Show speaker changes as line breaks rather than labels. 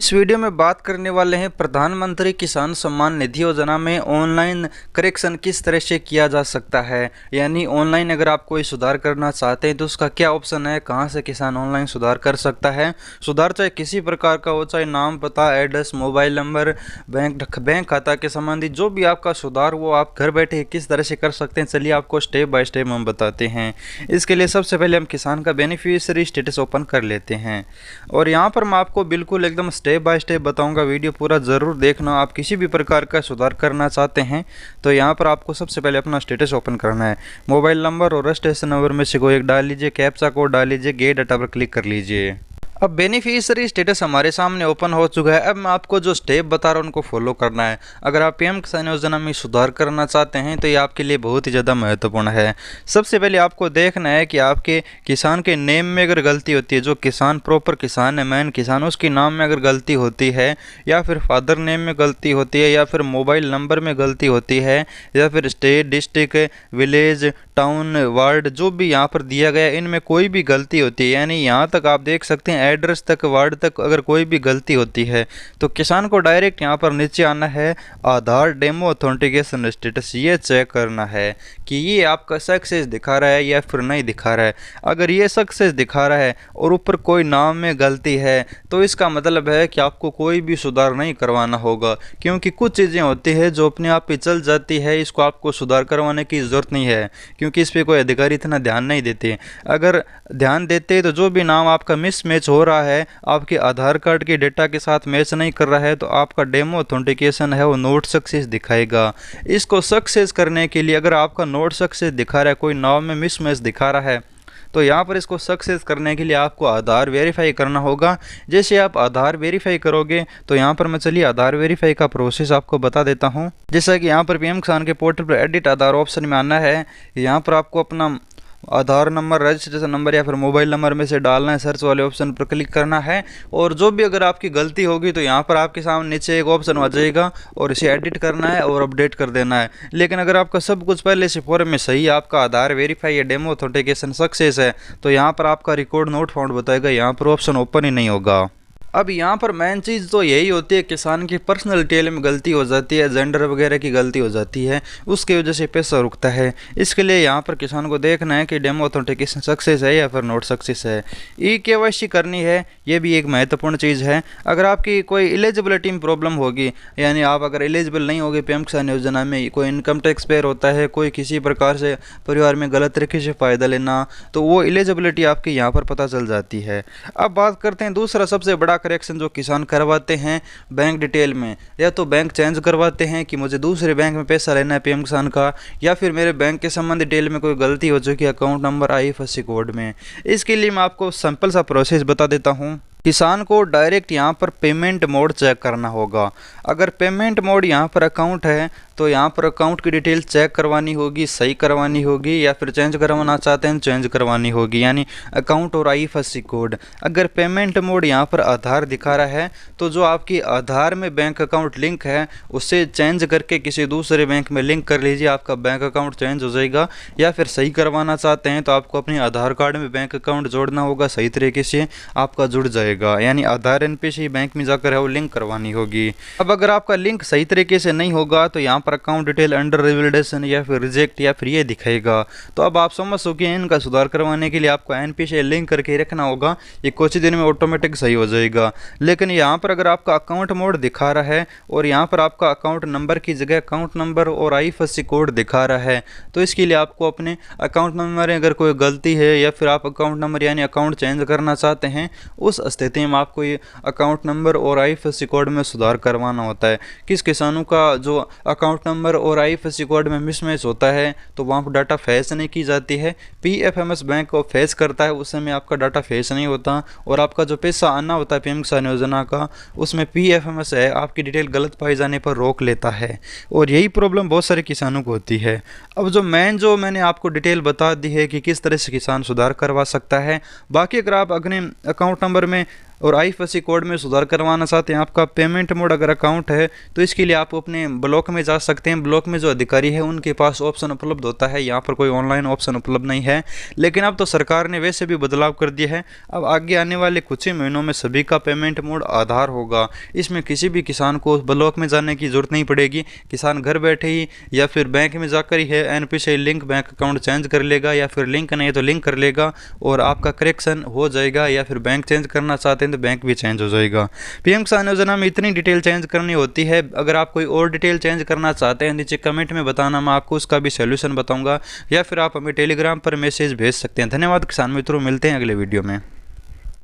इस वीडियो में बात करने वाले हैं प्रधानमंत्री किसान सम्मान निधि योजना में ऑनलाइन करेक्शन किस तरह से किया जा सकता है। यानी ऑनलाइन अगर आप कोई सुधार करना चाहते हैं तो उसका क्या ऑप्शन है, कहां से किसान ऑनलाइन सुधार कर सकता है। सुधार चाहे किसी प्रकार का हो, चाहे नाम, पता, एड्रेस, मोबाइल नंबर, बैंक खाता के संबंधित जो भी आपका सुधार वो आप घर बैठे किस तरह से कर सकते हैं, चलिए आपको स्टेप बाय स्टेप हम बताते हैं। इसके लिए सबसे पहले हम किसान का बेनिफिशियरी स्टेटस ओपन कर लेते हैं और यहाँ पर मैं आपको बिल्कुल एकदम स्टेप बाय स्टेप बताऊंगा। वीडियो पूरा ज़रूर देखना। आप किसी भी प्रकार का सुधार करना चाहते हैं तो यहाँ पर आपको सबसे पहले अपना स्टेटस ओपन करना है। मोबाइल नंबर और रजिस्ट्रेशन नंबर में से कोई एक डाल लीजिए, कैप्चा कोड डाल लीजिए, गेट डाटा पर क्लिक कर लीजिए। अब बेनिफिशियरी स्टेटस हमारे सामने ओपन हो चुका है। अब मैं आपको जो स्टेप बता रहा हूँ उनको फॉलो करना है। अगर आप पीएम किसान योजना में सुधार करना चाहते हैं तो ये आपके लिए बहुत ही ज़्यादा महत्वपूर्ण है। सबसे पहले आपको देखना है कि आपके किसान के नेम में अगर गलती होती है, जो किसान प्रॉपर किसान है, मैन किसान, उसके नाम में अगर गलती होती है, या फिर फादर नेम में गलती होती है, या फिर मोबाइल नंबर में गलती होती है, या फिर state, district, village, town, ward जो भी यहाँ पर दिया गया इनमें कोई भी गलती होती है, यानी यहाँ तक आप देख सकते हैं एड्रेस तक, वार्ड तक अगर कोई भी गलती होती है तो किसान को डायरेक्ट यहाँ पर नीचे आना है, आधार डेमो ऑथेंटिकेशन स्टेटस ये चेक करना है कि ये आपका सक्सेस दिखा रहा है या फिर नहीं दिखा रहा है। अगर ये सक्सेस दिखा रहा है और ऊपर कोई नाम में गलती है तो इसका मतलब है कि आपको कोई भी सुधार नहीं करवाना होगा, क्योंकि कुछ चीज़ें होती है जो अपने आप ही चल जाती है, इसको आपको सुधार करवाने की ज़रूरत नहीं है, क्योंकि इस पर कोई अधिकारी इतना ध्यान नहीं देते। अगर ध्यान देते तो जो भी नाम आपका मिसमैच हो रहा है, आपके आधार कार्ड के डेटा के साथ मैच नहीं कर रहा है, तो आपका डेमो ऑथेंटिकेशन है वो नोट सक्सेस दिखाएगा। इसको सक्सेस करने के लिए अगर आपका नोट सक्सेस दिखा रहा है, कोई नाम में मिसमैच दिखा रहा है, तो यहाँ पर इसको सक्सेस करने के लिए आपको आधार वेरीफाई करना होगा। जैसे आप आधार वेरीफाई करोगे तो यहाँ पर मैं चलिए आधार वेरीफाई का प्रोसेस आपको बता देता हूँ। जैसा कि यहाँ पर पीएम किसान के पोर्टल पर एडिट आधार ऑप्शन में आना है। यहाँ पर आपको अपना आधार नंबर, रजिस्ट्रेशन नंबर या फिर मोबाइल नंबर में से डालना है, सर्च वाले ऑप्शन पर क्लिक करना है और जो भी अगर आपकी गलती होगी तो यहाँ पर आपके सामने नीचे एक ऑप्शन आ जाएगा और इसे एडिट करना है और अपडेट कर देना है। लेकिन अगर आपका सब कुछ पहले से फॉर्म में सही है, आपका आधार वेरीफाई या डेमो ऑथेंटिकेशन सक्सेस है, तो यहाँ पर आपका रिकॉर्ड नोट फाउंड बताएगा, यहाँ पर ऑप्शन ओपन ही नहीं होगा। अब यहाँ पर मेन चीज़ तो यही होती है, किसान की पर्सनल डिटेल में गलती हो जाती है, जेंडर वगैरह की गलती हो जाती है, उसकी वजह से पैसा रुकता है। इसके लिए यहाँ पर किसान को देखना है कि डेमो ऑथेंटिकेशन सक्सेस है या फिर नोट सक्सेस है। KYC करनी है, ये भी एक महत्वपूर्ण चीज़ है। अगर आपकी कोई एलिजिबिलिटी में प्रॉब्लम होगी, यानी आप अगर एलिजिबल नहीं होगे पीएम किसान योजना में, कोई इनकम टैक्स पेयर होता है, कोई किसी प्रकार से परिवार में गलत तरीके से फ़ायदा लेना, तो वो एलिजिबिलिटी आपकी यहाँ पर पता चल जाती है। अब बात करते हैं दूसरा सबसे बड़ा करेक्शन जो किसान करवाते हैं बैंक डिटेल में। या तो बैंक चेंज करवाते हैं कि मुझे दूसरे बैंक में पैसा लेना है पीएम किसान का, या फिर मेरे बैंक के संबंध डिटेल में कोई गलती हो चुकी है अकाउंट नंबर, IFSC कोड में। इसके लिए मैं आपको सिंपल सा प्रोसेस बता देता हूँ। किसान को डायरेक्ट यहाँ पर पेमेंट मोड चेक करना होगा। अगर पेमेंट मोड यहाँ पर अकाउंट है तो यहाँ पर अकाउंट की डिटेल चेक करवानी होगी, सही करवानी होगी, या फिर चेंज करवाना चाहते हैं चेंज करवानी होगी, यानी अकाउंट और IFSC कोड। अगर पेमेंट मोड यहाँ पर आधार दिखा रहा है तो जो आपकी आधार में बैंक अकाउंट लिंक है उससे चेंज करके किसी दूसरे बैंक में लिंक कर लीजिए, आपका बैंक अकाउंट चेंज हो जाएगा। या फिर सही करवाना चाहते हैं तो आपको अपने आधार कार्ड में बैंक अकाउंट जोड़ना होगा, सही तरीके से आपका जुड़ जाएगा, यानी आधार NPC बैंक में जाकर है वो लिंक करवानी होगी। अब अगर आपका लिंक सही तरीके से नहीं होगा तो यहाँ पर अकाउंट डिटेल अंडर रिवैलिडेशन या फिर रिजेक्ट या फिर ये दिखाएगा। तो अब आप समझ सके इनका सुधार करवाने के लिए आपको NPC लिंक करके रखना होगा, ये कुछ ही दिन में ऑटोमेटिक सही हो जाएगा। लेकिन यहाँ पर अगर आपका अकाउंट मोड दिखा रहा है और यहाँ पर आपका अकाउंट नंबर की जगह अकाउंट नंबर और IFSC कोड दिखा रहा है, तो इसके लिए आपको अपने अकाउंट नंबर में अगर कोई गलती है या फिर आप अकाउंट नंबर यानी अकाउंट चेंज करना चाहते हैं, उस स्थिति में आपको ये अकाउंट नंबर और IFSC कोड में सुधार करवाना होता है। किस किसानों का जो अकाउंट नंबर और IFSC कोड में मिसमैच होता है तो वहाँ पर डाटा फैच नहीं की जाती है, PFMS बैंक को फैच करता है, उस समय आपका डाटा फैच नहीं होता और आपका जो पैसा आना होता है पीएम किसान योजना का उसमें PFMS है आपकी डिटेल गलत पाए जाने पर रोक लेता है, और यही प्रॉब्लम बहुत सारे किसानों को होती है। अब जो मैंने आपको डिटेल बता दी है कि किस तरह से किसान सुधार करवा सकता है। बाकी अगर आप अग्रिम अकाउंट नंबर में और आईएफएससी कोड में सुधार करवाना चाहते हैं, आपका पेमेंट मोड अगर अकाउंट है तो इसके लिए आप अपने ब्लॉक में जा सकते हैं। ब्लॉक में जो अधिकारी है उनके पास ऑप्शन उपलब्ध होता है, यहाँ पर कोई ऑनलाइन ऑप्शन उपलब्ध नहीं है। लेकिन अब तो सरकार ने वैसे भी बदलाव कर दिया है, अब आगे आने वाले कुछ ही महीनों में सभी का पेमेंट मोड आधार होगा। इसमें किसी भी किसान को ब्लॉक में जाने की जरूरत नहीं पड़ेगी। किसान घर बैठे ही या फिर बैंक में जाकर ही है NPCI link bank account change कर लेगा, या फिर लिंक नहीं है तो लिंक कर लेगा और आपका करेक्शन हो जाएगा। या फिर बैंक चेंज करना चाहते हैं तो बैंक भी चेंज हो जाएगा। पीएम किसान योजना में इतनी डिटेल चेंज करनी होती है। अगर आप कोई और डिटेल चेंज करना चाहते हैं नीचे कमेंट में बताना, मैं आपको उसका भी सोल्यूशन बताऊंगा, या फिर आप हमें टेलीग्राम पर मैसेज भेज सकते हैं। धन्यवाद किसान मित्रों, मिलते हैं अगले वीडियो में।